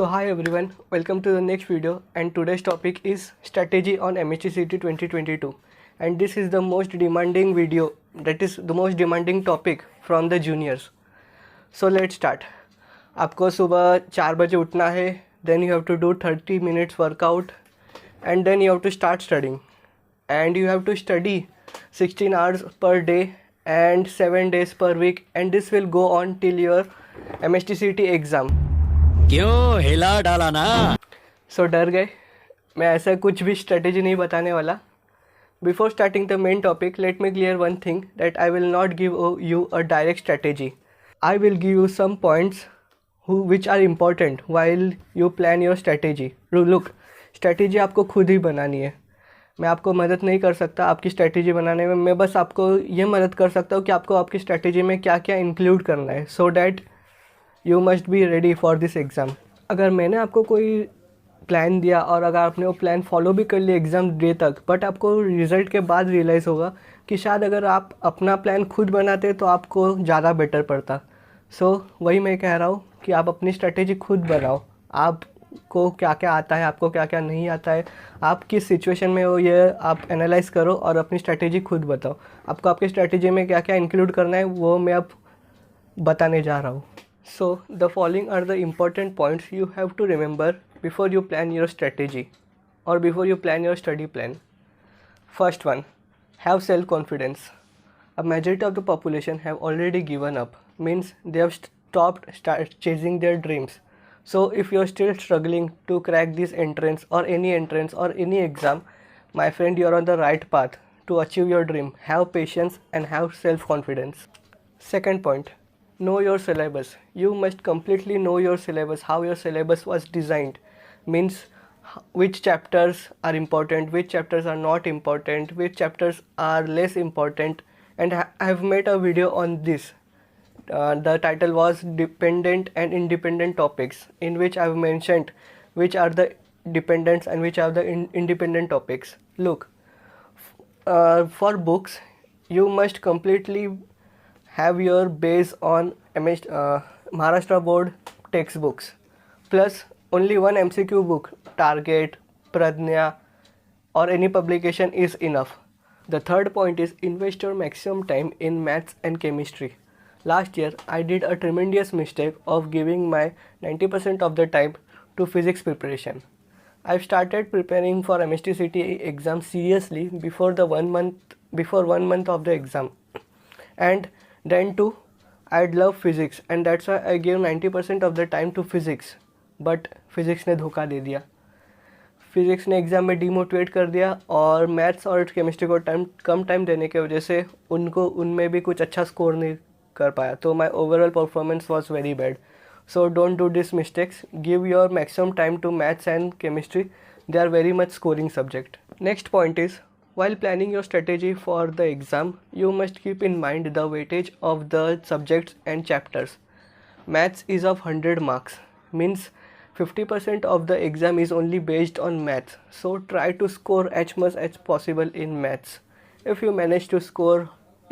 So hi everyone, welcome to the next video, and today's topic is strategy on MHTCT 2022, and this is the most demanding video, that is the most demanding topic from the juniors. So let's start. आपको सुबह 4 बजे उठना है, then you have to do 30 minutes workout and then you have to start studying, and you have to study 16 hours per day and 7 days per week, and this will go on till your MHTCT exam. क्यों हिला डाला ना। सो डर गए? मैं ऐसा कुछ भी स्ट्रेटेजी नहीं बताने वाला. Before starting the main topic, let me clear one thing, that I will not give you a direct strategy. I will give you some points which are important while you plan your strategy. Look, strategy आपको खुद ही बनानी है. मैं आपको मदद नहीं कर सकता आपकी स्ट्रेटेजी बनाने में. मैं बस आपको ये मदद कर सकता हूँ कि आपको आपकी स्ट्रेटेजी में क्या क्या इंक्लूड करना है, so that you must be ready for this exam. अगर मैंने आपको कोई प्लान दिया और अगर आपने वो प्लान फॉलो भी कर लिया एग्ज़ाम डे तक, बट आपको रिज़ल्ट के बाद रियलाइज़ होगा कि शायद अगर आप अपना प्लान खुद बनाते तो आपको ज़्यादा बेटर पड़ता. सो वही मैं कह रहा हूँ कि आप अपनी स्ट्रेटेजी खुद बनाओ. आपको क्या क्या आता है, आपको क्या क्या नहीं आता है, आप किस सिचुएशन में हो, ये आप एनालाइज करो और अपनी स्ट्रेटेजी खुद बताओ. आपको आपकी स्ट्रेटेजी में क्या क्या इंक्लूड करना है वो मैं अब बताने जा रहा हूँ. So the following are the important points you have to remember before you plan your strategy or before you plan your study plan. First one, have self-confidence. A majority of the population have already given up, means they have start chasing their dreams. So if you are still struggling to crack this entrance or any exam, my friend, you are on the right path to achieve your dream. Have patience and have self-confidence. Second point, know your syllabus. You must completely know your syllabus, how your syllabus was designed, means which chapters are important, which chapters are not important, which chapters are less important, and I have made a video on this. The title was Dependent and Independent Topics, in which I have mentioned which are the dependents and which are the independent topics. Look, for books you must completely have your base on Maharashtra board textbooks plus only one MCQ book, Target, Pradnya or any publication is enough. The third point is invest your maximum time in maths and chemistry. Last year I did a tremendous mistake of giving my 90% of the time to physics preparation. I've started preparing for MHTCT exam seriously before 1 month of the exam, and then too I'd love physics, and that's why I gave 90% of the time to physics. But physics ने धोखा दे दिया. Physics ने exam में demotivate कर दिया और maths और chemistry को कम टाइम देने की वजह से उनमें भी कुछ अच्छा स्कोर नहीं कर पाया. तो my overall performance was very bad. So don't do this mistakes. Give your maximum time to maths and chemistry. They are very much scoring subject. Next point is, while planning your strategy for the exam, you must keep in mind the weightage of the subjects and chapters. Maths is of 100 marks, means 50% of the exam is only based on maths. So try to score as much as possible in maths. If you manage to score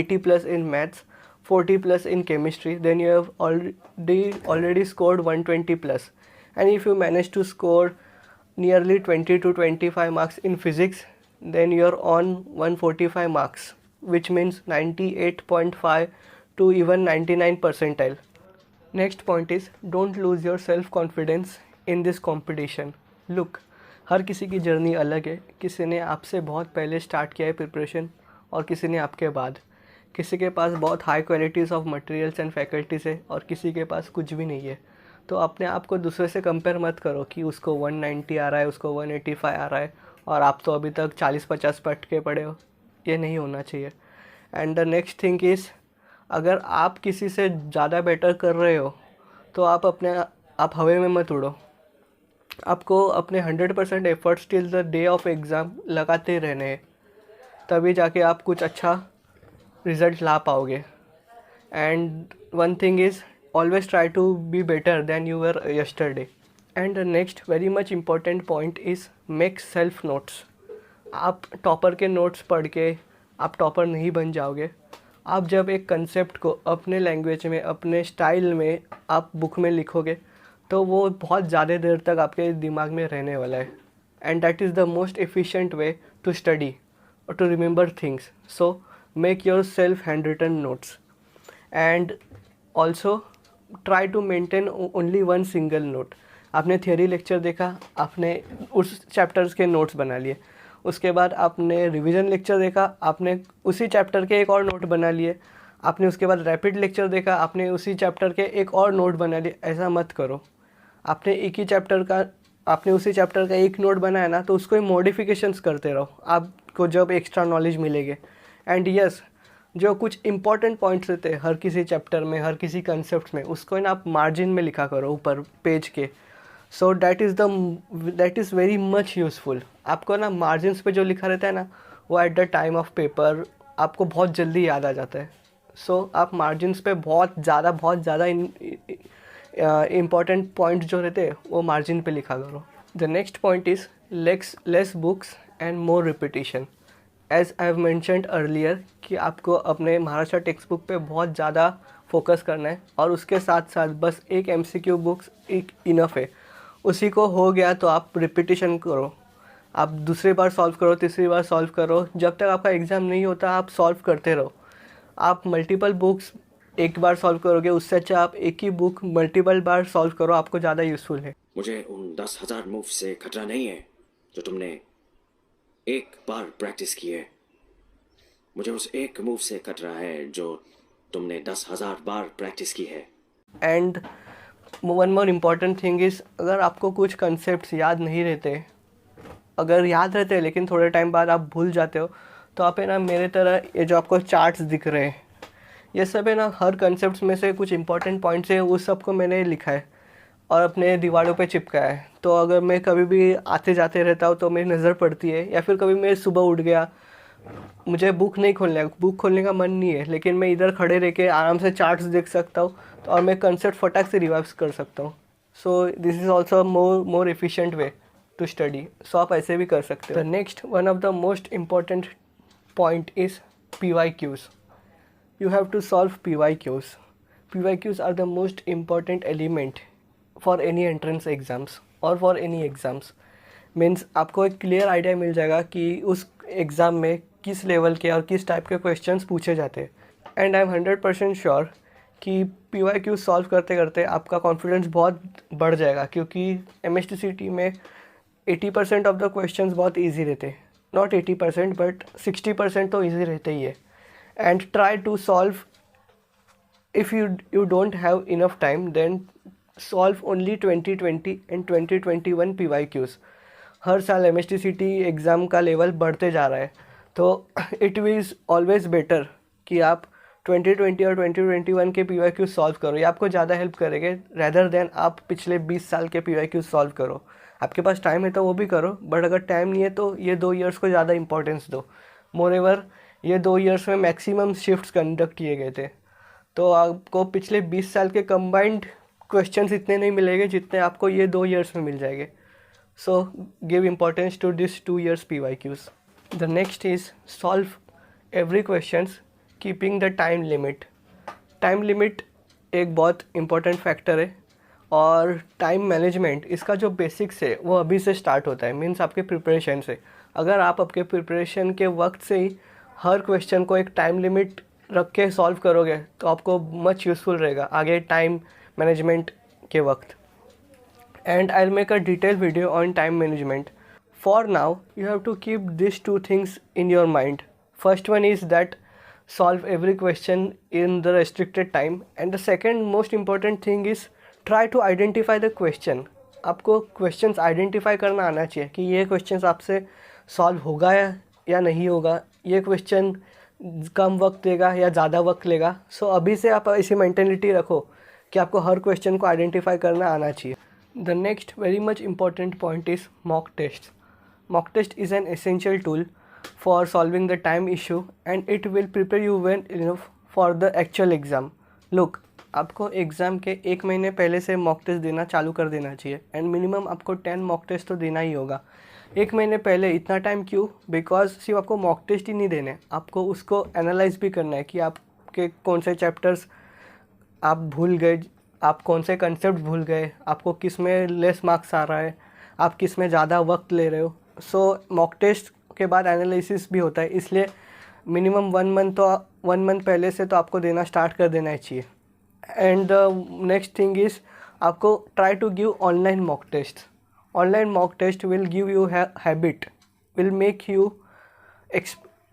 80 plus in maths, 40 plus in chemistry, then you have already scored 120 plus. And if you manage to score nearly 20 to 25 marks in physics, then you're on 145 marks, which means 98.5 to even 99 percentile. Next point is, don't lose your self confidence in this competition. Look, हर किसी की journey अलग है. किसी ने आपसे बहुत पहले start किया है प्रिपरेशन और किसी ने आपके बाद. किसी के पास बहुत high qualities of materials and faculties है और किसी के पास कुछ भी नहीं है. तो अपने आप को दूसरे से कंपेयर मत करो कि उसको 190 आ रहा है, उसको 185 आ रहा है और आप तो अभी तक 40-50 पट के पड़े हो. ये नहीं होना चाहिए. And the next thing is, अगर आप किसी से ज़्यादा बेटर कर रहे हो तो आप हवा में मत उड़ो. आपको अपने 100% efforts till the day of exam लगाते रहने हैं, तभी जाके आप कुछ अच्छा रिज़ल्ट ला पाओगे. And one thing is, always try to be better than you were yesterday. And the next very much important point is make self notes. आप टॉपर के नोट्स पढ़ के आप टॉपर नहीं बन जाओगे. आप जब एक कंसेप्ट को अपने लैंग्वेज में, अपने स्टाइल में आप बुक में लिखोगे तो वो बहुत ज़्यादा देर तक आपके दिमाग में रहने वाला है. And that is the most efficient way to study और to remember things. So make yourself handwritten notes and also try to maintain only one single note. आपने थियोरी लेक्चर देखा, आपने उस चैप्टर्स के notes बना लिए. उसके बाद आपने रिवीजन लेक्चर देखा, आपने उसी चैप्टर के एक और नोट बना लिए. आपने उसके बाद रैपिड लेक्चर देखा, आपने उसी चैप्टर के एक और नोट बना लिए. ऐसा मत करो. आपने एक ही चैप्टर का, आपने उसी चैप्टर का एक नोट बनाया ना, तो उसको मॉडिफिकेशंस करते रहो. आपको जब एक्स्ट्रा नॉलेज मिलेंगे. एंड यस, जो कुछ इंपॉर्टेंट पॉइंट्स रहते हैं हर किसी चैप्टर में, हर किसी कंसेप्ट में, उसको ना आप मार्जिन में लिखा करो ऊपर पेज के. So that is very much useful. आपको ना मार्जिन्स पे जो लिखा रहता है ना, वो at the time of paper आपको बहुत जल्दी याद आ जाता है. सो आप मार्जिन्स पे बहुत ज़्यादा इम्पॉर्टेंट पॉइंट्स जो रहते हैं वो मार्जिन पे लिखा करो. The next point is less books and more repetition. As I have mentioned earlier कि आपको अपने महाराष्ट्र टेक्स्ट बुक पे बहुत ज़्यादा फोकस करना है और उसके साथ साथ बस एक MCQ बुक्स एक इनफ है. उसी को हो गया तो आप रिपीटिशन करो. आप दूसरी बार सॉल्व करो, तीसरी बार सॉल्व करो. जब तक आपका एग्ज़ाम नहीं होता आप सॉल्व करते रहो. आप मल्टीपल बुक्स एक बार सॉल्व करोगे, उससे अच्छा आप एक ही बुक मल्टीपल बार सॉल्व करो, आपको ज़्यादा यूज़फुल है. मुझे उन 10,000 मूव से खतरा नहीं है जो तुमने एक बार प्रैक्टिस की है. मुझे उस एक मूव से खतरा है जो तुमने 10,000 बार प्रैक्टिस की है. And one more important thing is, अगर आपको कुछ कंसेप्ट याद नहीं रहते, अगर याद रहते हैं लेकिन थोड़े टाइम बाद आप भूल जाते हो, तो आप है ना मेरे तरह ये जो आपको चार्ट्स दिख रहे हैं, ये सब है ना हर कंसेप्ट में से कुछ इंपॉर्टेंट पॉइंट्स है, उस सब को मैंने लिखा है और अपने दीवारों पे चिपकाया है. तो अगर मैं कभी भी आते जाते रहता हूँ तो मेरी नज़र पड़ती है, या फिर कभी मैं सुबह उठ गया, मुझे बुक नहीं खोलना है, बुक खोलने का मन नहीं है, लेकिन मैं इधर खड़े रह के आराम से चार्ट्स देख सकता हूँ तो और मैं कंसेप्ट फटाक से रिवाइज कर सकता हूँ. So this is also more efficient way to study. So आप ऐसे भी कर सकते हो. The next one of the most important point is PYQs. You have to solve PYQs. PYQs are the most important element for any entrance exams or for any exams. Means आपको एक clear idea मिल जाएगा कि उस exam में किस level के और किस टाइप के क्वेश्चंस पूछे जाते हैं. एंड आई एम 100% श्योर कि PYQ सॉल्व करते करते आपका कॉन्फिडेंस बहुत बढ़ जाएगा, क्योंकि MSTCT में 80% ऑफ द क्वेश्चंस बहुत ईजी रहते हैं. नॉट 80% बट 60% तो ईजी रहते ही है. And try to solve, if you don't have enough time then solve only 2020 and 2021 PYQs. हर साल MSTCT एग्ज़ाम का लेवल बढ़ते जा रहा है, तो इट इज़ ऑलवेज बेटर कि आप 2020 और 2021 के PYQ सॉल्व करो. ये आपको ज़्यादा हेल्प करेंगे रैदर देन आप पिछले 20 साल के PYQ सॉल्व करो. आपके पास टाइम है तो वो भी करो, बट अगर टाइम नहीं है तो ये 2 ईयर्स को ज़्यादा इंपॉर्टेंस दो. मोरेवर ये 2 ईयर्स में मैक्सिमम शिफ्ट्स कंडक्ट किए गए थे, तो आपको पिछले 20 साल के कंबाइंड क्वेश्चंस इतने नहीं मिलेंगे जितने आपको ये 2 ईयर्स में मिल जाएंगे. So give importance to this 2 years PYQs. The next is solve every questions keeping the time limit. Time limit एक बहुत इम्पॉर्टेंट फैक्टर है और टाइम मैनेजमेंट इसका जो बेसिक्स है वो अभी से स्टार्ट होता है. मीन्स आपके प्रिपरेशन से. अगर आप आपके प्रिपरेशन के वक्त से ही हर क्वेश्चन को एक टाइम लिमिट रख के सॉल्व करोगे तो आपको मच यूज़फुल रहेगा आगे टाइम मैनेजमेंट के वक्त. And I will make a detail video on time management. For now you have to keep this 2 things in your mind. First one is that solve every question in the restricted time, and the second most important thing is try to identify the question. आपको questions identify करना आना चाहिए कि ये questions आपसे solve होगा या नहीं होगा, ये क्वेश्चन कम वक्त देगा या ज़्यादा वक्त लेगा. सो अभी से आप ऐसी मेंटेलिटी रखो कि आपको हर क्वेश्चन को आइडेंटिफाई करना आना चाहिए. The next very much important point is mock test. Mock test is an essential tool for solving the time issue and it will prepare you well enough for the actual exam. Look, आपको exam के 1 महीने पहले से mock test देना चालू कर देना चाहिए. एंड मिनिमम आपको 10 मॉक टेस्ट तो देना ही होगा 1 महीने पहले. इतना टाइम क्यों? बिकॉज सिर्फ आपको मॉक टेस्ट ही नहीं देने, आपको उसको एनालाइज भी करना है कि आपके कौन से चैप्टर्स आप भूल गए, आप कौन से कंसेप्ट भूल गए, आपको किस में लेस मार्क्स आ रहा है, आप किस में ज़्यादा वक्त ले रहे हो। सो मॉक टेस्ट के बाद एनालिसिस भी होता है, इसलिए मिनिमम 1 मंथ पहले से तो आपको देना स्टार्ट कर देना ही चाहिए। And the next thing is आपको try to give online mock test. Online mock test will give you habit,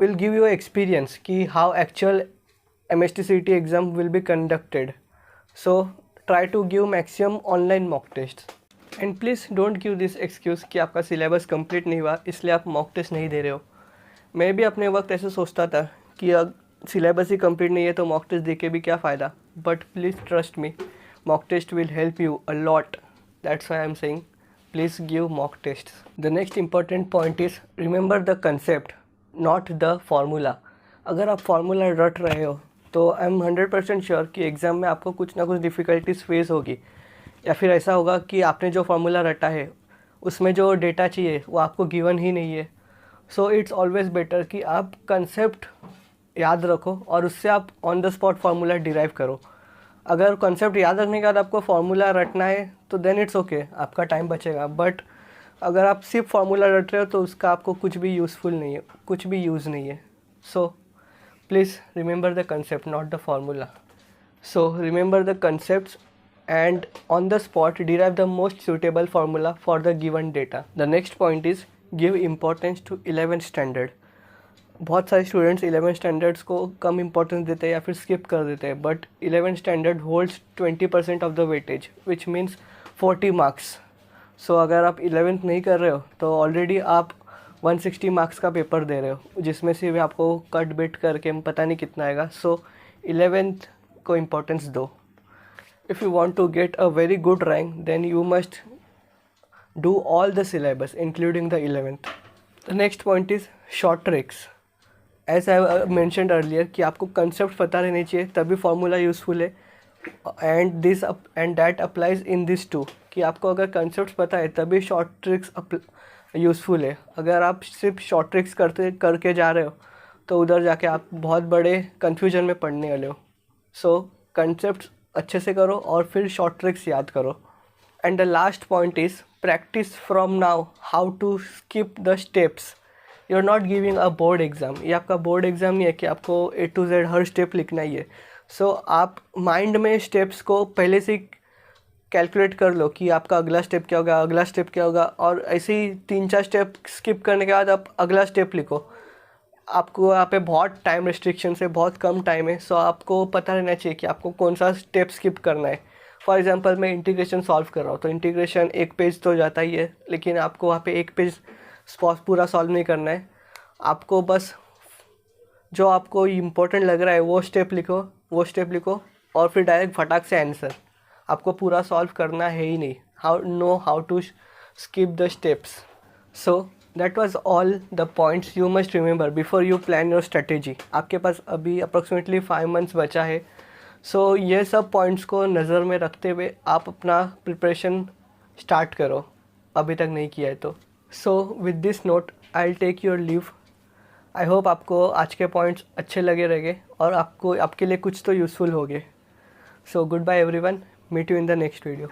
will give you experience कि how actual MSTCT exam will be conducted. So try to give maximum online mock tests. And please don't give this excuse कि आपका syllabus complete नहीं हुआ इसलिए आप mock test नहीं दे रहे हो। मैं भी अपने वक्त ऐसे सोचता था कि अगर सिलेबस ही कंप्लीट नहीं है तो मॉक टेस्ट दे के भी क्या फ़ायदा, but please trust me, mock test will help you a lot. That's why I am saying please give mock test. The next important point is remember the concept not the formula. अगर आप formula रट रहे हो तो I am 100% sure कि exam में आपको कुछ ना कुछ डिफ़िकल्टीज फेस होगी, या फिर ऐसा होगा कि आपने जो फार्मूला रटा है उसमें जो डेटा चाहिए वो आपको गिवन ही नहीं है। सो इट्स ऑलवेज़ बेटर कि आप कंसेप्ट याद रखो और उससे आप on the spot formula derive करो। अगर कंसेप्ट याद रखने के बाद आपको फार्मूला रटना है तो देन इट्स ओके, आपका टाइम बचेगा। बट अगर आप सिर्फ फार्मूला रट रहे हो तो उसका आपको कुछ भी यूज़फुल नहीं है, कुछ भी यूज़ नहीं है। So please remember the concept not the formula. So remember the concepts and on the spot derive the most suitable formula for the given data. The next point is give importance to 11th standard. बहुत सारे students 11th standards को कम importance देते हैं या फिर skip कर देते हैं, but 11th standard holds 20% of the weightage which means 40 marks. So अगर आप 11th नहीं कर रहे हो तो ऑलरेडी आप 160 मार्क्स का पेपर दे रहे हो, जिसमें से भी आपको कट बिट करके पता नहीं कितना आएगा। सो 11th को इम्पोर्टेंस दो। If you want to get a very good rank, then you must do all the syllabus including the 11th. The next point is short tricks. As I mentioned earlier कि आपको concept पता रहनी चाहिए तभी formula useful है, and that applies in this too कि आपको अगर concepts पता है तभी short tricks useful है। अगर आप सिर्फ short tricks करके जा रहे हो तो उधर जाके आप बहुत बड़े confusion में पड़ने वाले हो। So concepts अच्छे से करो और फिर शॉर्ट ट्रिक्स याद करो। And the last point is practice from now how to skip the steps. You are not giving a board exam, ये आपका बोर्ड एग्ज़ाम नहीं है कि आपको A to Z her step लिखना ही है। सो आप माइंड में स्टेप्स को पहले से कैलकुलेट कर लो कि आपका अगला स्टेप क्या होगा, अगला स्टेप क्या होगा, और ऐसे ही 3-4 स्टेप स्किप करने के बाद आप अगला स्टेप लिखो। आपको यहाँ पे बहुत टाइम रिस्ट्रिक्शन है, बहुत कम टाइम है। सो आपको पता रहना चाहिए कि आपको कौन सा स्टेप स्किप करना है। फॉर एग्जांपल मैं इंटीग्रेशन सॉल्व कर रहा हूँ तो इंटीग्रेशन एक पेज तो जाता ही है, लेकिन आपको वहाँ पे एक पेज पूरा सॉल्व नहीं करना है। आपको बस जो आपको इम्पोर्टेंट लग रहा है वो स्टेप लिखो और फिर डायरेक्ट फटाक से आंसर। आपको पूरा सॉल्व करना है ही नहीं। How to skip the steps. So That was all the points you must remember before you plan your strategy. आपके पास अभी अप्रॉक्सीमेटली 5 months बचा है। सो ये सब पॉइंट्स को नज़र में रखते हुए आप अपना प्रिपरेशन स्टार्ट करो, अभी तक नहीं किया है तो। So with this note I will take your leave. I hope आपको आज के पॉइंट्स अच्छे लगे रहेंगे और आपके लिए कुछ तो यूज़फुल होंगे। So good bye everyone, meet you in the next video.